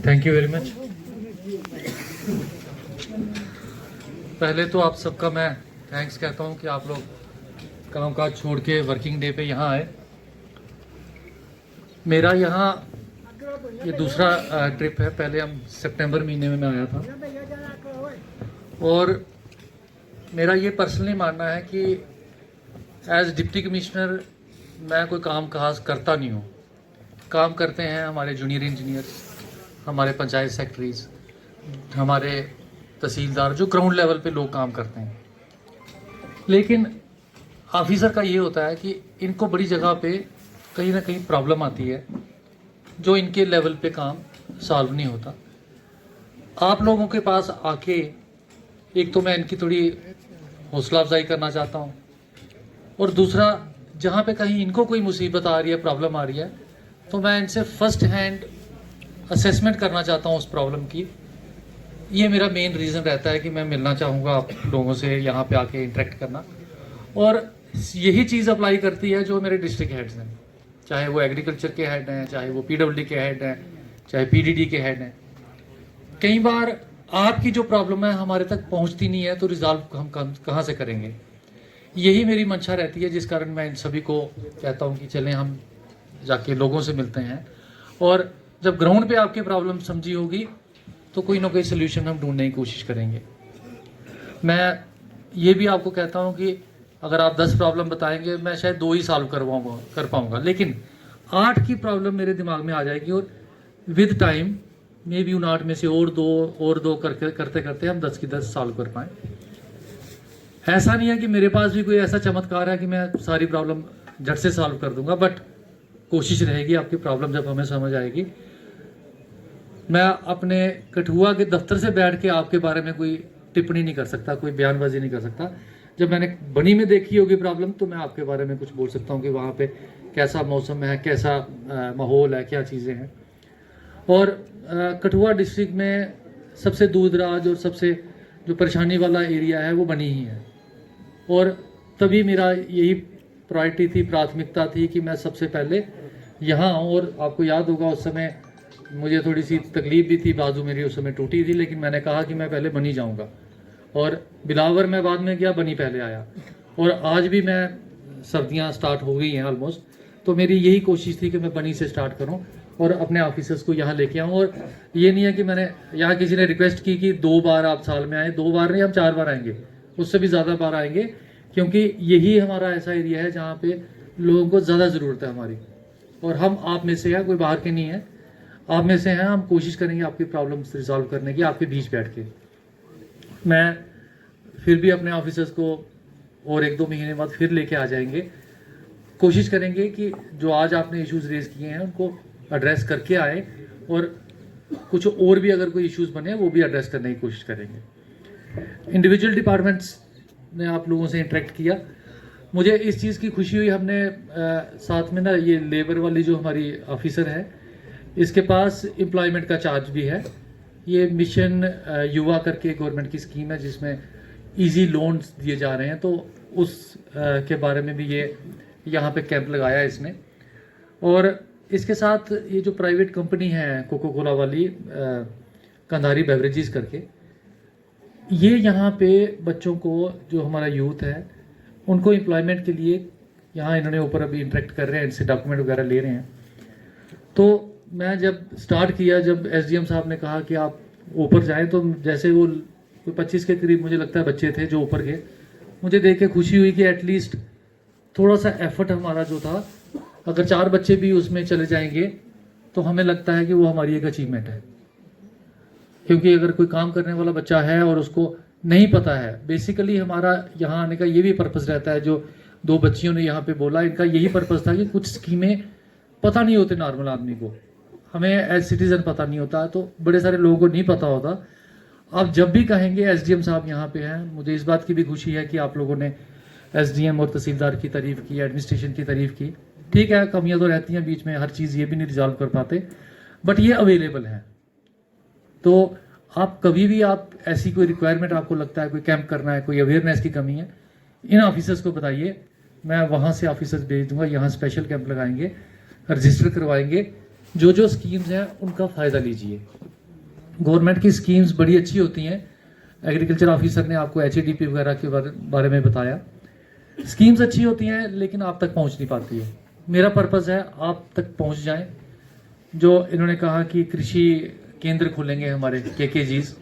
Thank you very much. पहले तो आप सबका मैं थैंक्स कहता हूँ कि आप लोग कामकाज छोड़ के वर्किंग डे पे यहाँ आए। मेरा यहाँ ये दूसरा ट्रिप है। पहले हम सितंबर महीने में मैं आया था और मेरा ये पर्सनली मानना है कि एज डिप्टी कमिश्नर मैं कोई काम खास करता नहीं हूँ। काम करते हैं हमारे जूनियर इंजीनियर्स, हमारे पंचायत सेक्रेटरीज, हमारे तहसीलदार, जो ग्राउंड लेवल पे लोग काम करते हैं। लेकिन ऑफिसर का ये होता है कि इनको बड़ी जगह पे कहीं ना कहीं प्रॉब्लम आती है जो इनके लेवल पे काम सॉल्व नहीं होता। आप लोगों के पास आके एक तो मैं इनकी थोड़ी हौसला अफजाई करना चाहता हूँ, और दूसरा जहाँ पे कहीं इनको कोई मुसीबत आ रही है, प्रॉब्लम आ रही है, तो मैं इनसे फर्स्ट हैंड असेसमेंट करना चाहता हूँ उस प्रॉब्लम की। ये मेरा मेन रीज़न रहता है कि मैं मिलना चाहूँगा आप लोगों से, यहाँ पे आके इंटरेक्ट करना। और यही चीज़ अप्लाई करती है जो मेरे डिस्ट्रिक्ट हेड्स हैं, चाहे वो एग्रीकल्चर के हेड हैं, चाहे वो पीडब्ल्यूडी के हेड हैं, चाहे पीडीडी के हेड हैं। कई बार आपकी जो प्रॉब्लम है हमारे तक पहुँचती नहीं है, तो रिजॉल्व हम कहाँ से करेंगे। यही मेरी मंशा रहती है, जिस कारण मैं इन सभी को कहता हूँ कि चलें हम जाके लोगों से मिलते हैं, और जब ग्राउंड पे आपकी प्रॉब्लम समझी होगी तो कोई ना कोई सोल्यूशन हम ढूंढने की कोशिश करेंगे। मैं ये भी आपको कहता हूँ कि अगर आप 10 प्रॉब्लम बताएंगे मैं शायद 2 ही सॉल्व कर पाऊँगा, लेकिन 8 की प्रॉब्लम मेरे दिमाग में आ जाएगी, और विद टाइम मे बी उन 8 में से और दो करते करते हम 10 की 10 सॉल्व कर पाएँ। ऐसा नहीं है कि मेरे पास भी कोई ऐसा चमत्कार है कि मैं सारी प्रॉब्लम झट से सॉल्व कर दूंगा, बट कोशिश रहेगी। आपकी प्रॉब्लम जब हमें समझ आएगी, मैं अपने कठुआ के दफ्तर से बैठ के आपके बारे में कोई टिप्पणी नहीं कर सकता, कोई बयानबाजी नहीं कर सकता। जब मैंने बनी में देखी होगी प्रॉब्लम, तो मैं आपके बारे में कुछ बोल सकता हूँ कि वहाँ पे कैसा मौसम है, कैसा माहौल है, क्या चीज़ें हैं। और कठुआ डिस्ट्रिक्ट में सबसे दूर दराज और सबसे जो परेशानी वाला एरिया है वो बनी ही है, और तभी मेरा यही प्रायोरिटी थी, प्राथमिकता थी कि मैं सबसे पहले यहाँ आऊँ। और आपको याद होगा उस समय मुझे थोड़ी सी तकलीफ भी थी, बाजू मेरी उस समय टूटी थी, लेकिन मैंने कहा कि मैं पहले बनी जाऊँगा, और बिलावर मैं बाद में गया, बनी पहले आया। और आज भी मैं सर्दियाँ स्टार्ट हो गई हैं ऑलमोस्ट, तो मेरी यही कोशिश थी कि मैं बनी से स्टार्ट करूँ और अपने ऑफिसर्स को यहाँ लेके आऊँ। और ये नहीं है कि मैंने यहाँ किसी ने रिक्वेस्ट की कि 2 बार आप साल में आए, 2 बार नहीं, हम 4 बार आएंगे, उससे भी ज़्यादा बार आएंगे, क्योंकि यही हमारा ऐसा एरिया है जहाँ पे लोगों को ज़्यादा ज़रूरत है हमारी। और हम आप में से हैं, कोई बाहर के नहीं है, आप में से हैं। हम कोशिश करेंगे आपकी प्रॉब्लम्स रिजॉल्व करने की, आपके बीच बैठ के। मैं फिर भी अपने ऑफिसर्स को और 1-2 महीने बाद फिर लेके आ जाएंगे। कोशिश करेंगे कि जो आज आपने इश्यूज़ रेज किए हैं उनको एड्रेस करके आए, और कुछ और भी अगर कोई इश्यूज़ बने वो भी एड्रेस करने की कोशिश करेंगे। इंडिविजुअल डिपार्टमेंट्स ने आप लोगों से इंटरेक्ट किया, मुझे इस चीज़ की खुशी हुई। हमने साथ में ना ये लेबर वाली जो हमारी ऑफिसर है, इसके पास एम्प्लॉयमेंट का चार्ज भी है। ये मिशन युवा करके गवर्नमेंट की स्कीम है जिसमें इजी लोन्स दिए जा रहे हैं, तो उस के बारे में भी ये यहाँ पे कैंप लगाया इसने। और इसके साथ ये जो प्राइवेट कंपनी है कोको कोला वाली, कंधारी बेवरेजेस करके, ये यहाँ पे बच्चों को, जो हमारा यूथ है, उनको एम्प्लॉयमेंट के लिए यहाँ इन्होंने ऊपर अभी इंटरेक्ट कर रहे हैं, इनसे डॉक्यूमेंट वगैरह ले रहे हैं। तो मैं जब स्टार्ट किया, जब एसडीएम साहब ने कहा कि आप ऊपर जाएं, तो जैसे वो 25 के करीब मुझे लगता है बच्चे थे जो ऊपर गए, मुझे देख के खुशी हुई कि एटलीस्ट थोड़ा सा एफर्ट हमारा जो था, अगर 4 बच्चे भी उसमें चले जाएंगे तो हमें लगता है कि वो हमारी एक अचीवमेंट है। क्योंकि अगर कोई काम करने वाला बच्चा है और उसको नहीं पता है, बेसिकली हमारा यहाँ आने का ये भी पर्पज़ रहता है, जो 2 बच्चियों ने यहाँ पे बोला, इनका यही पर्पज़ था कि कुछ स्कीमें पता नहीं होते नॉर्मल आदमी को, हमें एज सिटीज़न पता नहीं होता, तो बड़े सारे लोगों को नहीं पता होता। आप जब भी कहेंगे एसडीएम साहब यहाँ पे हैं, मुझे इस बात की भी खुशी है कि आप लोगों ने एसडीएम और तहसीलदार की तारीफ़ की, एडमिनिस्ट्रेशन की तारीफ़ की। ठीक है, कमियाँ तो रहती हैं बीच में, हर चीज़ ये भी नहीं रिजॉल्व कर पाते, बट ये अवेलेबल है। तो आप कभी भी, आप ऐसी कोई रिक्वायरमेंट आपको लगता है, कोई कैंप करना है, कोई अवेयरनेस की कमी है, इन ऑफिसर्स को बताइए, मैं वहाँ से ऑफिसर्स भेज दूंगा, यहाँ स्पेशल कैंप लगाएंगे, रजिस्टर करवाएंगे, जो जो स्कीम्स हैं उनका फ़ायदा लीजिए। गवर्नमेंट की स्कीम्स बड़ी अच्छी होती हैं। एग्रीकल्चर ऑफिसर ने आपको HADP वगैरह के बारे में बताया। स्कीम्स अच्छी होती हैं लेकिन आप तक पहुंच नहीं पाती है। मेरा पर्पज़ है आप तक पहुंच जाएं। जो इन्होंने कहा कि कृषि केंद्र खुलेंगे हमारे KKGs,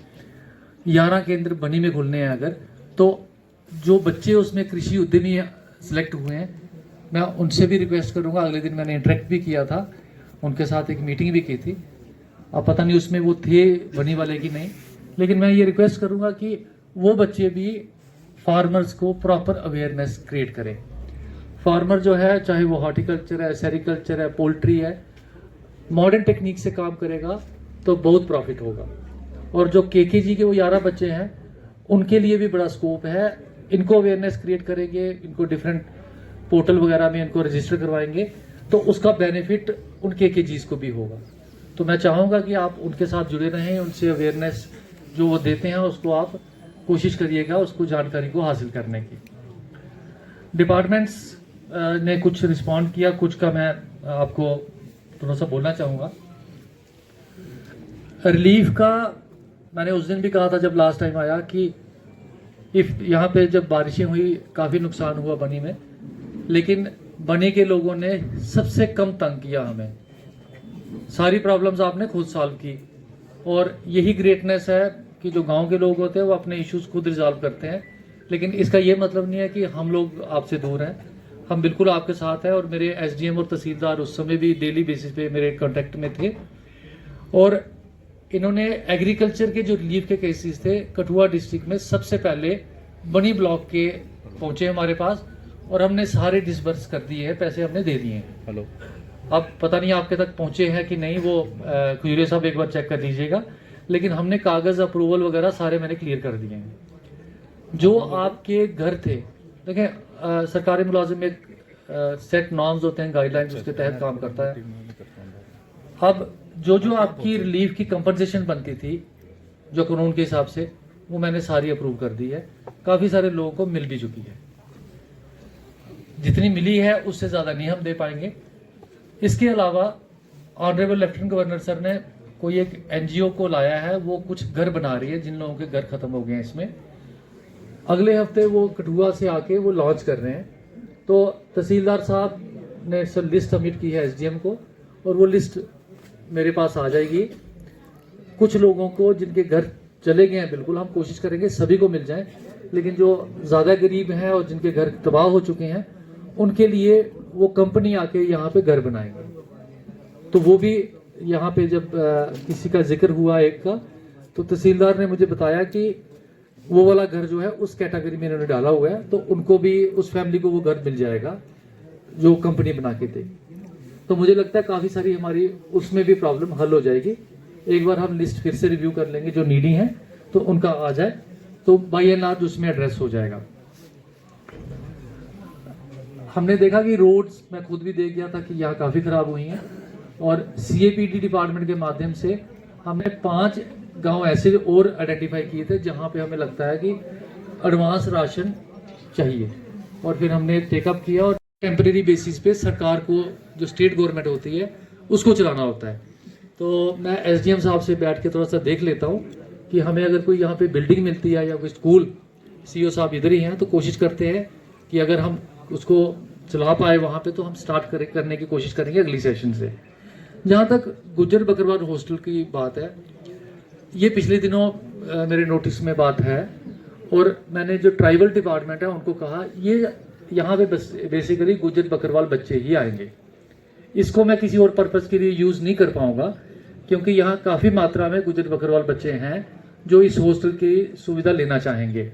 11 केंद्र बनी में खुलने हैं अगर, तो जो बच्चे उसमें कृषि उद्यमी सेलेक्ट हुए हैं, मैं उनसे भी रिक्वेस्ट करूंगा। अगले दिन मैंने इंटरेक्ट भी किया था, उनके साथ एक मीटिंग भी की थी। अब पता नहीं उसमें वो थे बनी वाले की नहीं, लेकिन मैं ये रिक्वेस्ट करूंगा कि वो बच्चे भी फार्मर्स को प्रॉपर अवेयरनेस क्रिएट करें। फार्मर जो है, चाहे वो हॉर्टिकल्चर है, सेरिकल्चर है, पोल्ट्री है, मॉडर्न टेक्निक से काम करेगा तो बहुत प्रॉफिट होगा। और जो KKG के वो 11 बच्चे हैं, उनके लिए भी बड़ा स्कोप है। इनको अवेयरनेस क्रिएट करेंगे, इनको डिफरेंट पोर्टल वगैरह में इनको रजिस्टर करवाएंगे, तो उसका बेनिफिट उन KKGs को भी होगा। तो मैं चाहूँगा कि आप उनके साथ जुड़े रहें, उनसे अवेयरनेस जो वो देते हैं उसको आप कोशिश करिएगा उसको जानकारी को हासिल करने की। डिपार्टमेंट्स ने कुछ रिस्पॉन्ड किया, कुछ का मैं आपको थोड़ा सा बोलना चाहूँगा। रिलीफ का मैंने उस दिन भी कहा था जब लास्ट टाइम आया कि यहाँ पे जब बारिशें हुई काफ़ी नुकसान हुआ बनी में, लेकिन बनी के लोगों ने सबसे कम तंग किया हमें। सारी प्रॉब्लम्स आपने खुद सॉल्व की, और यही ग्रेटनेस है कि जो गांव के लोग होते हैं वो अपने इश्यूज खुद रिजॉल्व करते हैं। लेकिन इसका ये मतलब नहीं है कि हम लोग आपसे दूर हैं, हम बिल्कुल आपके साथ हैं। और मेरे SDM और तहसीलदार उस समय भी डेली बेसिस पे मेरे कांटेक्ट में थे, और इन्होंने एग्रीकल्चर के जो रिलीफ के केसेस थे कठुआ डिस्ट्रिक्ट में सबसे पहले बनी ब्लॉक के पहुंचे हमारे पास, और हमने सारे डिसबर्स कर दिए हैं, पैसे हमने दे दिए हैं। हेलो, अब पता नहीं आपके तक पहुंचे हैं कि नहीं, वो कुरियर साहब एक बार चेक कर लीजिएगा। लेकिन हमने कागज़ अप्रूवल वगैरह सारे मैंने क्लियर कर दिए हैं। जो आपके घर थे, देखें सरकारी मुलाजिम एक सेट नॉर्म्स होते हैं, गाइडलाइंस, उसके तहत काम करता है। अब जो आपकी रिलीफ की कंपनसेशन बनती थी जो कानून के हिसाब से, वो मैंने सारी अप्रूव कर दी है। काफ़ी सारे लोगों को मिल भी चुकी है। जितनी मिली है उससे ज़्यादा नहीं हम दे पाएंगे। इसके अलावा ऑनरेबल लेफ्टिनेंट गवर्नर सर ने कोई एक NGO को लाया है, वो कुछ घर बना रही है जिन लोगों के घर खत्म हो गए हैं। इसमें अगले हफ्ते वो कठुआ से आके वो लॉन्च कर रहे हैं। तो तहसीलदार साहब ने लिस्ट सबमिट की है SDM को, और वो लिस्ट मेरे पास आ जाएगी। कुछ लोगों को जिनके घर चले गए हैं, बिल्कुल हम कोशिश करेंगे सभी को मिल जाए, लेकिन जो ज़्यादा गरीब हैं और जिनके घर तबाह हो चुके हैं, उनके लिए वो कंपनी आके यहाँ पे घर बनाएंगे। तो वो भी यहाँ पे जब किसी का जिक्र हुआ एक का, तो तहसीलदार ने मुझे बताया कि वो वाला घर जो है उस कैटेगरी में इन्होंने डाला हुआ है, तो उनको भी, उस फैमिली को वो घर मिल जाएगा जो कंपनी बना के देगी। तो मुझे लगता है काफ़ी सारी हमारी उसमें भी प्रॉब्लम हल हो जाएगी। एक बार हम लिस्ट फिर से रिव्यू कर लेंगे, जो नीडी हैं तो उनका आ जाए, तो बाय एंड लार्ज उसमें एड्रेस हो जाएगा। हमने देखा कि रोड्स, मैं खुद भी देख गया था कि यहाँ काफ़ी ख़राब हुई हैं, और CAPD डिपार्टमेंट के माध्यम से हमने 5 गांव ऐसे और आइडेंटिफाई किए थे जहाँ पे हमें लगता है कि एडवांस राशन चाहिए, और फिर हमने टेकअप किया। और टेम्परेरी बेसिस पे सरकार को, जो स्टेट गवर्नमेंट होती है, उसको चलाना होता है। तो मैं SDM साहब से बैठ के थोड़ा सा देख लेता हूँ कि हमें अगर कोई यहाँ पे बिल्डिंग मिलती है या कोई स्कूल, CO साहब इधर ही हैं, तो कोशिश करते हैं कि अगर हम उसको चला पाए वहाँ पे, तो हम स्टार्ट करने की कोशिश करेंगे अगली सेशन से। जहाँ तक गुज्जर बकरवाल हॉस्टल की बात है, ये पिछले दिनों मेरे नोटिस में बात है, और मैंने जो ट्राइबल डिपार्टमेंट है उनको कहा ये यहाँ पे बस बेसिकली गुज्जर बकरवाल बच्चे ही आएंगे। इसको मैं किसी और पर्पज़ के लिए यूज़ नहीं कर पाऊँगा, क्योंकि यहाँ काफ़ी मात्रा में गुज्जर बकरवाल बच्चे हैं जो इस हॉस्टल की सुविधा लेना चाहेंगे।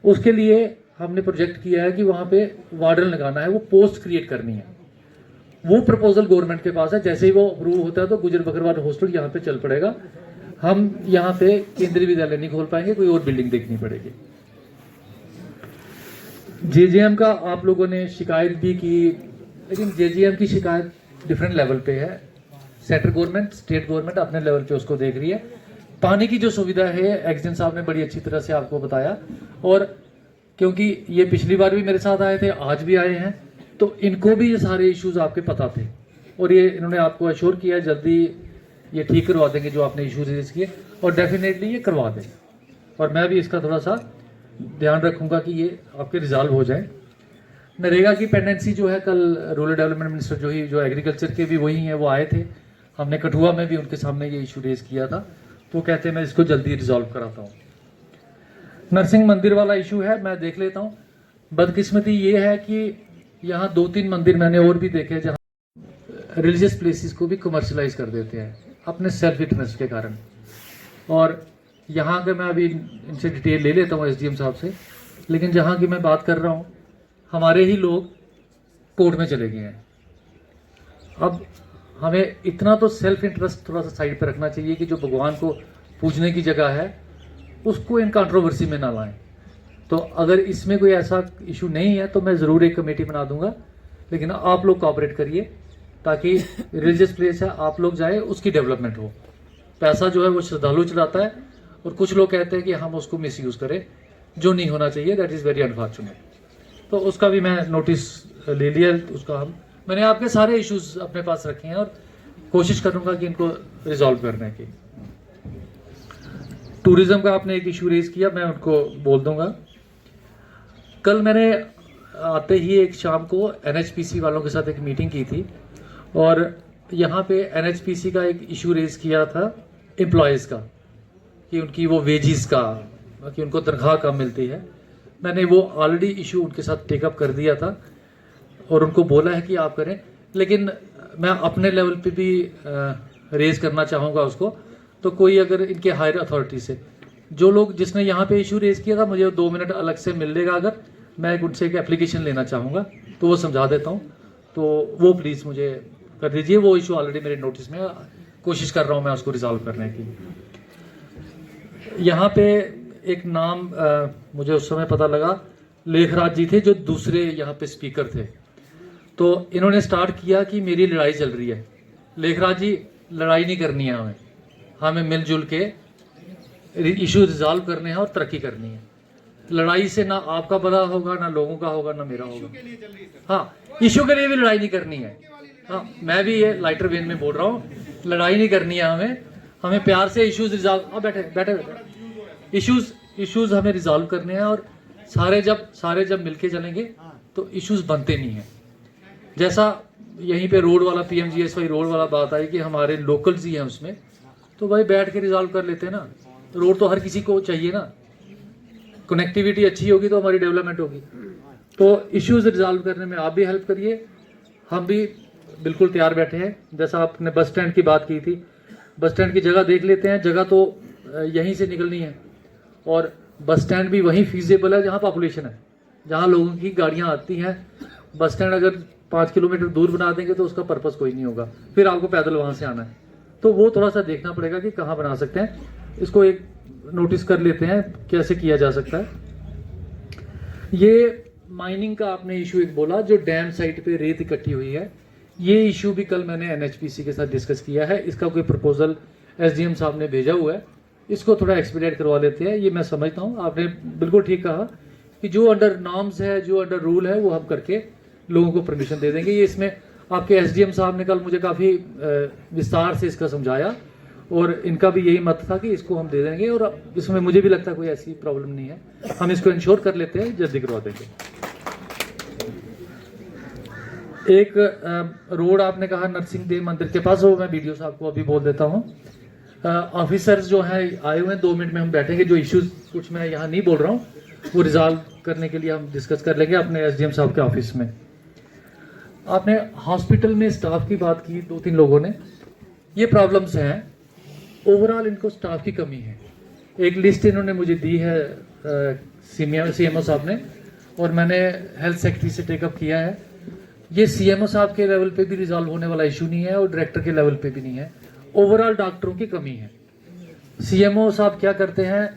उसके लिए हमने प्रोजेक्ट किया है कि वहाँ पे वार्डन लगाना है, वो पोस्ट क्रिएट करनी है। वो प्रपोजल गवर्नमेंट के पास है। जैसे ही वो अप्रूव होता है तो गुज्जर बकरवाल हॉस्टल यहाँ पे चल पड़ेगा। हम यहाँ पे केंद्रीय विद्यालय नहीं खोल पाएंगे, कोई और बिल्डिंग देखनी पड़ेगी। JJM का आप लोगों ने शिकायत भी की, लेकिन JJM की शिकायत डिफरेंट लेवल पे है। सेंट्रल गवर्नमेंट, स्टेट गवर्नमेंट अपने लेवल पे उसको देख रही है। पानी की जो सुविधा है, एक्सजेंट साहब ने बड़ी अच्छी तरह से आपको बताया, और क्योंकि ये पिछली बार भी मेरे साथ आए थे, आज भी आए हैं, तो इनको भी ये सारे इश्यूज आपके पता थे, और ये इन्होंने आपको अश्योर किया जल्दी ये ठीक करवा देंगे जो आपने इशू रेज किए, और डेफिनेटली ये करवा देंगे। और मैं भी इसका थोड़ा सा ध्यान रखूँगा कि ये आपके रिजॉल्व हो जाए। नरेगा की पेंडेंसी जो है, कल रूरल डेवलपमेंट मिनिस्टर जो एग्रीकल्चर के भी वही हैं, वो आए थे। हमने कठुआ में भी उनके सामने ये इशू रेज किया था, तो कहते हैं मैं इसको जल्दी रिजॉल्व कराता हूँ। नरसिंह मंदिर वाला इशू है, मैं देख लेता हूँ। बदकिस्मती ये है कि यहाँ 2-3 मंदिर मैंने और भी देखे जहाँ रिलीजियस प्लेसेस को भी कमर्शलाइज कर देते हैं अपने सेल्फ इंटरेस्ट के कारण। और यहाँ के मैं अभी इनसे डिटेल ले लेता हूँ एसडीएम साहब से, लेकिन जहाँ की मैं बात कर रहा हूँ, हमारे ही लोग कोर्ट में चले गए हैं। अब हमें इतना तो सेल्फ इंटरेस्ट थोड़ा सा साइड पर रखना चाहिए कि जो भगवान को पूजने की जगह है उसको इन कंट्रोवर्सी में ना लाएं। तो अगर इसमें कोई ऐसा इशू नहीं है तो मैं ज़रूर एक कमेटी बना दूंगा, लेकिन आप लोग कोऑपरेट करिए ताकि रिलीजियस प्लेस है, आप लोग जाए, उसकी डेवलपमेंट हो। पैसा जो है वो श्रद्धालु चलाता है, और कुछ लोग कहते हैं कि हम उसको मिसयूज़ करें, जो नहीं होना चाहिए। That is very unfortunate. तो उसका भी मैं नोटिस ले लिया, उसका मैंने आपके सारे इश्यूज अपने पास रखे हैं और कोशिश करूंगा कि इनको रिजॉल्व करने की। टूरिज्म का आपने एक इशू रेज किया, मैं उनको बोल दूंगा। कल मैंने आते ही एक शाम को एनएचपीसी वालों के साथ एक मीटिंग की थी, और यहाँ पे एनएचपीसी का एक इशू रेज किया था एम्प्लॉयज़ का, कि उनकी वो वेजिस का, कि उनको तनख्वाह कम मिलती है। मैंने वो ऑलरेडी इशू उनके साथ टेकअप कर दिया था और उनको बोला है कि आप करें, लेकिन मैं अपने लेवल पे भी रेज करना चाहूँगा उसको। तो कोई अगर इनके हायर अथॉरिटी से जो लोग, जिसने यहाँ पे इशू रेज किया था, मुझे 2 मिनट अलग से मिल लेगा, अगर मैं उनसे एक एप्लीकेशन लेना चाहूँगा तो वो समझा देता हूँ, तो वो प्लीज़ मुझे कर दीजिए। वो इशू ऑलरेडी मेरे नोटिस में, कोशिश कर रहा हूँ मैं उसको रिजॉल्व करने की। यहाँ पे एक नाम मुझे उस समय पता लगा, लेखराज जी थे जो दूसरे यहाँ पे स्पीकर थे। तो इन्होंने स्टार्ट किया कि मेरी लड़ाई चल रही है। लेखराज जी, लड़ाई नहीं करनी है हमें मिलजुल के इशू रिजॉल्व करने हैं और तरक्की करनी है। लड़ाई से ना आपका भला होगा, ना लोगों का होगा, ना मेरा होगा। हाँ, इशू के लिए भी लड़ाई नहीं करनी है। हाँ, मैं भी ये लाइटर वेन में बोल रहा हूँ, लड़ाई नहीं करनी है हमें प्यार से इश्यूज रिजॉल्व, बैठे बैठे बैठे इश्यूज हमें रिजॉल्व करने हैं। और सारे जब मिलके चलेंगे तो इश्यूज बनते नहीं हैं। जैसा यहीं पे रोड वाला पीएमजीएसवाई रोड वाला बात आई कि हमारे लोकल्स ही हैं उसमें, तो भाई बैठ के रिजॉल्व कर लेते हैं ना। रोड तो हर किसी को चाहिए ना, कनेक्टिविटी अच्छी होगी तो हमारी डेवलपमेंट होगी। तो इश्यूज रिजॉल्व करने में आप भी हेल्प करिए, हम भी बिल्कुल तैयार बैठे हैं। जैसा आपने बस स्टैंड की बात की थी, बस स्टैंड की जगह देख लेते हैं। जगह तो यहीं से निकलनी है, और बस स्टैंड भी वहीं फीजेबल है जहाँ पॉपुलेशन है, जहाँ लोगों की गाड़ियाँ आती हैं। बस स्टैंड अगर 5 किलोमीटर दूर बना देंगे तो उसका पर्पस कोई नहीं होगा, फिर आपको पैदल वहाँ से आना है। तो वो थोड़ा सा देखना पड़ेगा कि कहाँ बना सकते हैं। इसको एक नोटिस कर लेते हैं कैसे किया जा सकता है। ये माइनिंग का आपने इशू एक बोला, जो डैम साइट पे रेत इकट्ठी हुई है, ये इशू भी कल मैंने एनएचपीसी के साथ डिस्कस किया है। इसका कोई प्रपोजल एसडीएम साहब ने भेजा हुआ है, इसको थोड़ा एक्सपीडिएट करवा लेते हैं। ये मैं समझता हूँ, आपने बिल्कुल ठीक कहा कि जो अंडर नॉर्म्स है, जो अंडर रूल है, वो हम करके लोगों को परमिशन दे देंगे। ये इसमें आपके एसडीएम साहब ने कल मुझे काफ़ी विस्तार से इसका समझाया, और इनका भी यही मत था कि इसको हम दे देंगे। और इसमें मुझे भी लगता है कोई ऐसी प्रॉब्लम नहीं है, हम इसको इंश्योर कर लेते हैं, जल्दी करवा देंगे। एक रोड आपने कहा नरसिंह देव मंदिर के पास, वो मैं वीडियो साहब को अभी बोल देता हूँ। ऑफिसर्स जो हैं आए हुए हैं, 2 मिनट में हम बैठेंगे। जो इश्यूज कुछ मैं यहाँ नहीं बोल रहा हूँ वो रिजॉल्व करने के लिए हम डिस्कस कर लेंगे अपने एसडीएम साहब के ऑफिस में। आपने हॉस्पिटल में स्टाफ की बात की, 2-3 लोगों ने, ये प्रॉब्लम्स हैं। ओवरऑल इनको स्टाफ की कमी है। एक लिस्ट इन्होंने मुझे दी है सीएमओ साहब ने, और मैंने हेल्थ सेक्रेटरी से टेकअप किया है। ये सीएमओ साहब के लेवल पे भी रिजॉल्व होने वाला इशू नहीं है, और डायरेक्टर के लेवल पे भी नहीं है। ओवरऑल डॉक्टरों की कमी है। सीएमओ साहब क्या करते हैं,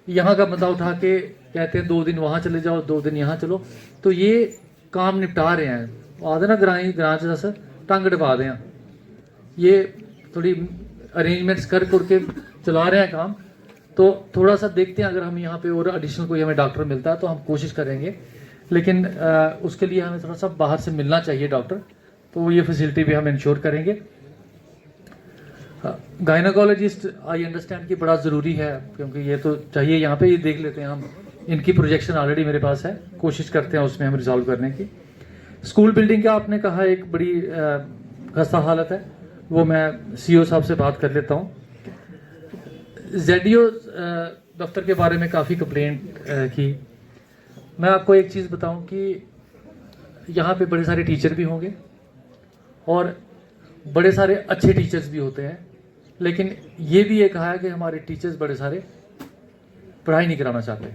यहाँ का मुद्दा उठा के कहते हैं 2 दिन वहाँ चले जाओ, 2 दिन यहाँ चलो, तो ये काम निपटा रहे हैं। आदे ना ग्रां च दस टंग डपा दें, ये थोड़ी अरेंजमेंट्स कर के चला रहे हैं काम। तो थोड़ा सा देखते हैं, अगर हम यहाँ पे और एडिशनल कोई हमें डॉक्टर मिलता है तो हम कोशिश करेंगे, लेकिन उसके लिए हमें थोड़ा सा बाहर से मिलना चाहिए डॉक्टर, तो ये फैसिलिटी भी हम इंश्योर करेंगे। गायनाकोलॉजिस्ट आई अंडरस्टैंड कि बड़ा ज़रूरी है, क्योंकि ये तो चाहिए। यहाँ पे ये देख लेते हैं हम, इनकी प्रोजेक्शन ऑलरेडी मेरे पास है, कोशिश करते हैं उसमें हम रिजॉल्व करने की। स्कूल बिल्डिंग का आपने कहा एक बड़ी खस्ता हालत है, वो मैं सीईओ साहब से बात कर लेता हूँ। जेडीओ दफ्तर के बारे में काफ़ी कंप्लेंट की। मैं आपको एक चीज़ बताऊं कि यहाँ पे बड़े सारे टीचर भी होंगे और बड़े सारे अच्छे टीचर्स भी होते हैं, लेकिन ये भी ये कहा है कि हमारे टीचर्स बड़े सारे पढ़ाई नहीं कराना चाहते।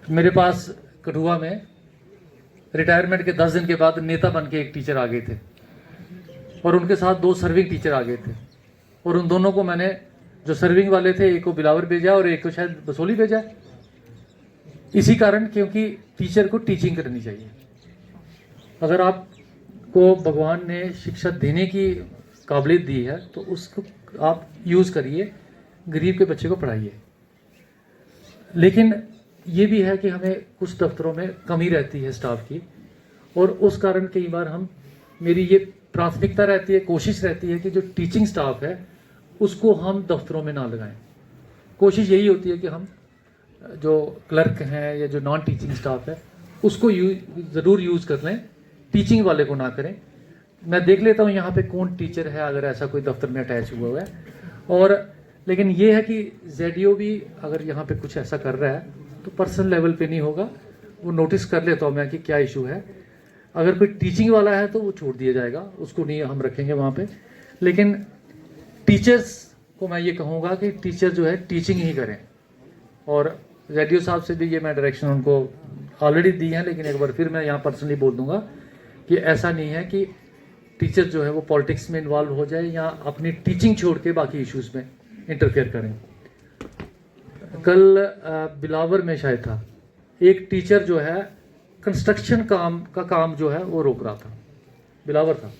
मेरे पास कठुआ में रिटायरमेंट के 10 दिन के बाद नेता बन के एक टीचर आ गए थे और उनके साथ 2 सर्विंग टीचर आ गए थे, और उन दोनों को मैंने, जो सर्विंग वाले थे, एक को बिलावर भेजा और एक को शायद बसोली भेजा, इसी कारण क्योंकि टीचर को टीचिंग करनी चाहिए। अगर आपको भगवान ने शिक्षा देने की काबिलियत दी है तो उसको आप यूज़ करिए, गरीब के बच्चे को पढ़ाइए। लेकिन ये भी है कि हमें कुछ दफ्तरों में कमी रहती है स्टाफ की, और उस कारण कई बार मेरी ये प्राथमिकता रहती है, कोशिश रहती है कि जो टीचिंग स्टाफ है उसको हम दफ्तरों में ना लगाएं। कोशिश यही होती है कि हम जो क्लर्क हैं या जो नॉन टीचिंग स्टाफ है उसको ज़रूर यूज़ कर लें, टीचिंग वाले को ना करें। मैं देख लेता हूँ यहाँ पे कौन टीचर है, अगर ऐसा कोई दफ्तर में अटैच हुआ है। और लेकिन ये है कि जेडीओ भी अगर यहाँ पे कुछ ऐसा कर रहा है तो पर्सनल लेवल पे नहीं होगा, वो नोटिस कर लेता हूँ मैं कि क्या इशू है। अगर कोई टीचिंग वाला है तो वो छोड़ दिया जाएगा, उसको नहीं हम रखेंगे वहाँ पे। लेकिन टीचर्स को मैं ये कहूँगा कि टीचर जो है टीचिंग ही करें। और जेडीओ साहब से भी ये मैं डायरेक्शन उनको ऑलरेडी दी है, लेकिन एक बार फिर मैं यहाँ पर्सनली बोल दूंगा कि ऐसा नहीं है कि टीचर जो है वो पॉलिटिक्स में इन्वॉल्व हो जाए या अपनी टीचिंग छोड़ के बाकी इश्यूज़ में इंटरफेयर करें। कल बिलावर में शायद था, एक टीचर जो है कंस्ट्रक्शन का काम जो है वो रोक रहा था, बिलावर था।